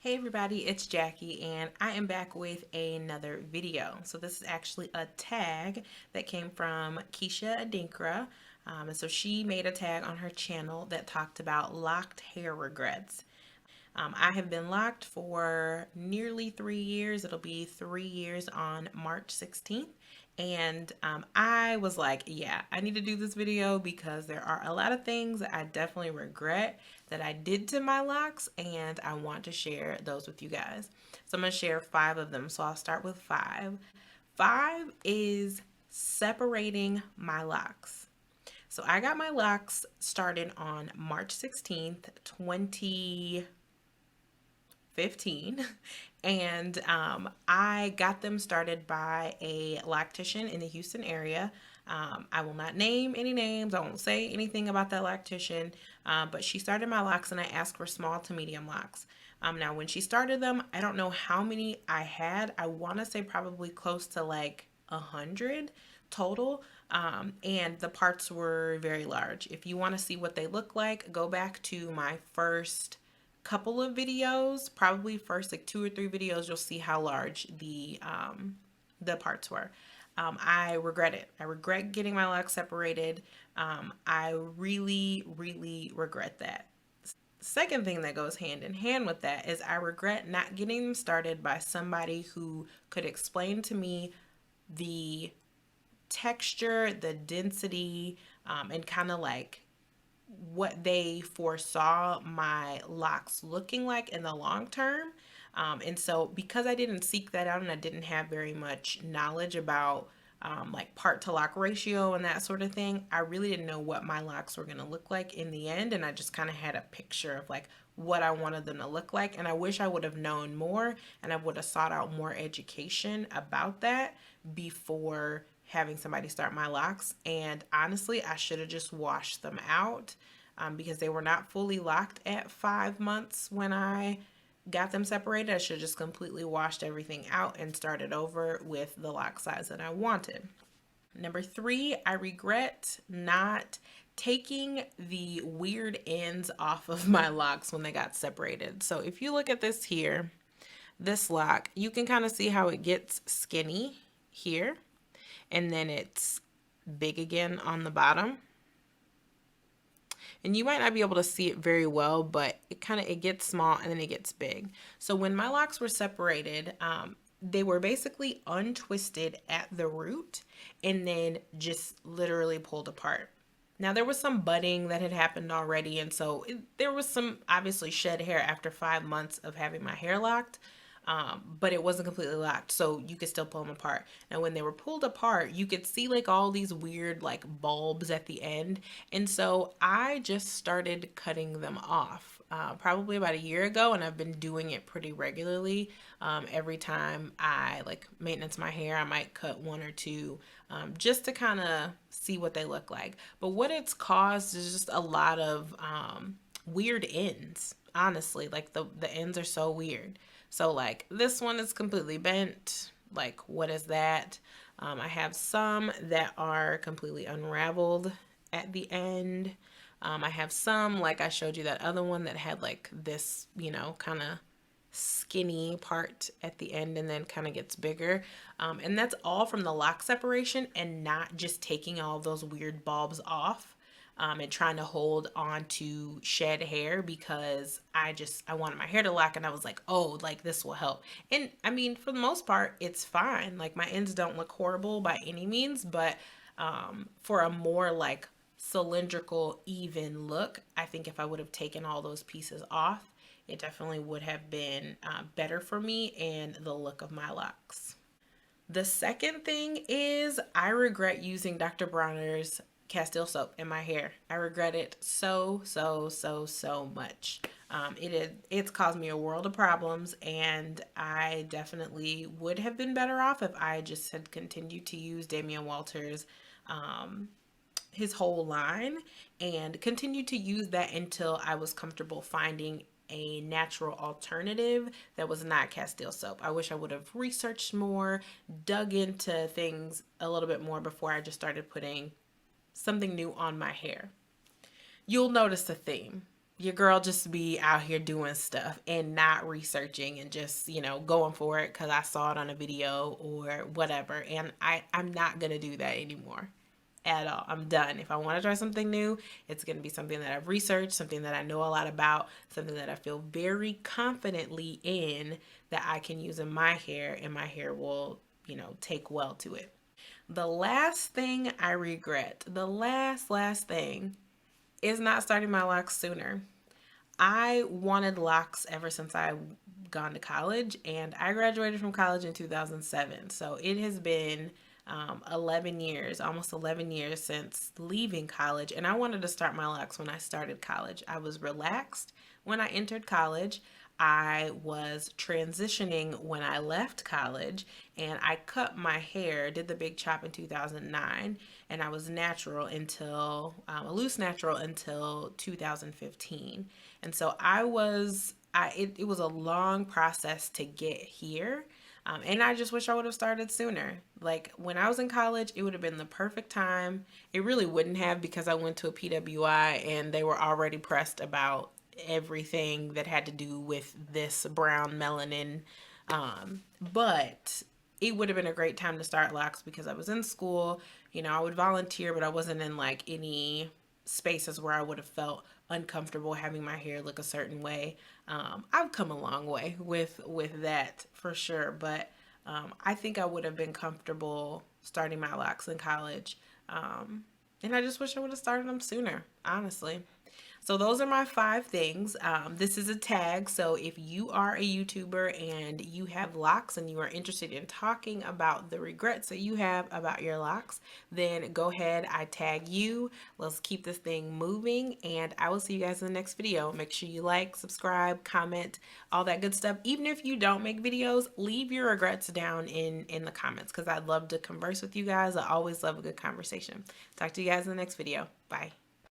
Hey everybody, it's Jackie and I am back with another video. So this is actually a tag that came from Keisha Adinkra. And so she made a tag on her channel that talked about locked hair regrets. I have been locked for nearly 3 years. It'll be 3 years on March 16th. And I was like, yeah, I need to do this video because there are a lot of things that I definitely regret that I did to my locks, and I want to share those with you guys. So I'm going to share 5 of them. So I'll start with 5. 5 is separating my locks. So I got my locks started on March 16th, 2015, and I got them started by a loctician in the Houston area. I will not name any names. I won't say anything about that loctician, but she started my locks and I asked for small to medium locks. Now, when she started them, I don't know how many I had. I want to say probably close to like 100 total. And the parts were very large. If you want to see what they look like, go back to my first couple of videos, probably first like 2 or 3 videos, you'll see how large the parts were. I regret it. I regret getting my locks separated. I really, really regret that. Second thing that goes hand in hand with that is I regret not getting them started by somebody who could explain to me the texture, the density, and kind of like what they foresaw my locks looking like in the long term. And so, because I didn't seek that out and I didn't have very much knowledge about like part to lock ratio and that sort of thing, I really didn't know what my locks were going to look like in the end. And I just kind of had a picture of like what I wanted them to look like. And I wish I would have known more and I would have sought out more education about that before having somebody start my locks. And honestly, I should have just washed them out because they were not fully locked at 5 months when I got them separated. I should have just completely washed everything out and started over with the lock size that I wanted. Number 3, I regret not taking the weird ends off of my locks when they got separated. So if you look at this here, this lock, you can kind of see how it gets skinny here and then it's big again on the bottom. And you might not be able to see it very well, but it gets small and then it gets big. So when my locks were separated, they were basically untwisted at the root and then just literally pulled apart. Now there was some budding that had happened already, and so there was some obviously shed hair after 5 months of having my hair locked. But it wasn't completely locked, so you could still pull them apart. And when they were pulled apart, you could see like all these weird like bulbs at the end. And so I just started cutting them off probably about a year ago, and I've been doing it pretty regularly. Every time I like maintenance my hair, I might cut 1 or 2 just to kind of see what they look like. But what it's caused is just a lot of weird ends. Honestly, like the ends are so weird. So like this one is completely bent. Like what is that? I have some that are completely unraveled at the end. I have some, like I showed you that other one that had like this, kind of skinny part at the end and then kind of gets bigger. And that's all from the lock separation and not just taking all those weird bulbs off. And trying to hold on to shed hair because I wanted my hair to lock and I was like, oh, like this will help. And I mean, for the most part, it's fine. Like my ends don't look horrible by any means, but for a more like cylindrical, even look, I think if I would have taken all those pieces off, it definitely would have been better for me and the look of my locks. The second thing is I regret using Dr. Bronner's Castile soap in my hair. I regret it so, so, so, so much. It's caused me a world of problems, and I definitely would have been better off if I just had continued to use Damian Walters, his whole line, and continued to use that until I was comfortable finding a natural alternative that was not Castile soap. I wish I would have researched more, dug into things a little bit more before I just started putting something new on my hair. You'll notice a theme. your girl just be out here doing stuff and not researching and just, going for it because I saw it on a video or whatever. And I'm not going to do that anymore at all. I'm done. If I want to try something new, it's going to be something that I've researched, something that I know a lot about, something that I feel very confidently in that I can use in my hair, and my hair will, take well to it. The last thing I regret, the last thing, is not starting my locks sooner. I wanted locks ever since I gone to college, and I graduated from college in 2007. So it has been 11 years, almost 11 years since leaving college. And I wanted to start my locks when I started college. I was relaxed when I entered college. I was transitioning when I left college, and I cut my hair, did the big chop in 2009, and I was natural until a loose natural until 2015. And so it was a long process to get here. And I just wish I would have started sooner. Like when I was in college, it would have been the perfect time. It really wouldn't have, because I went to a PWI and they were already pressed about everything that had to do with this brown melanin. But it would have been a great time to start locks because I was in school. I would volunteer, but I wasn't in like any spaces where I would have felt uncomfortable having my hair look a certain way. I've come a long way with that for sure, but I think I would have been comfortable starting my locks in college. And I just wish I would have started them sooner, honestly. So those are my 5 things. This is a tag. So if you are a YouTuber and you have locks and you are interested in talking about the regrets that you have about your locks, then go ahead. I tag you. Let's keep this thing moving. And I will see you guys in the next video. Make sure you like, subscribe, comment, all that good stuff. Even if you don't make videos, leave your regrets down in the comments because I'd love to converse with you guys. I always love a good conversation. Talk to you guys in the next video. Bye.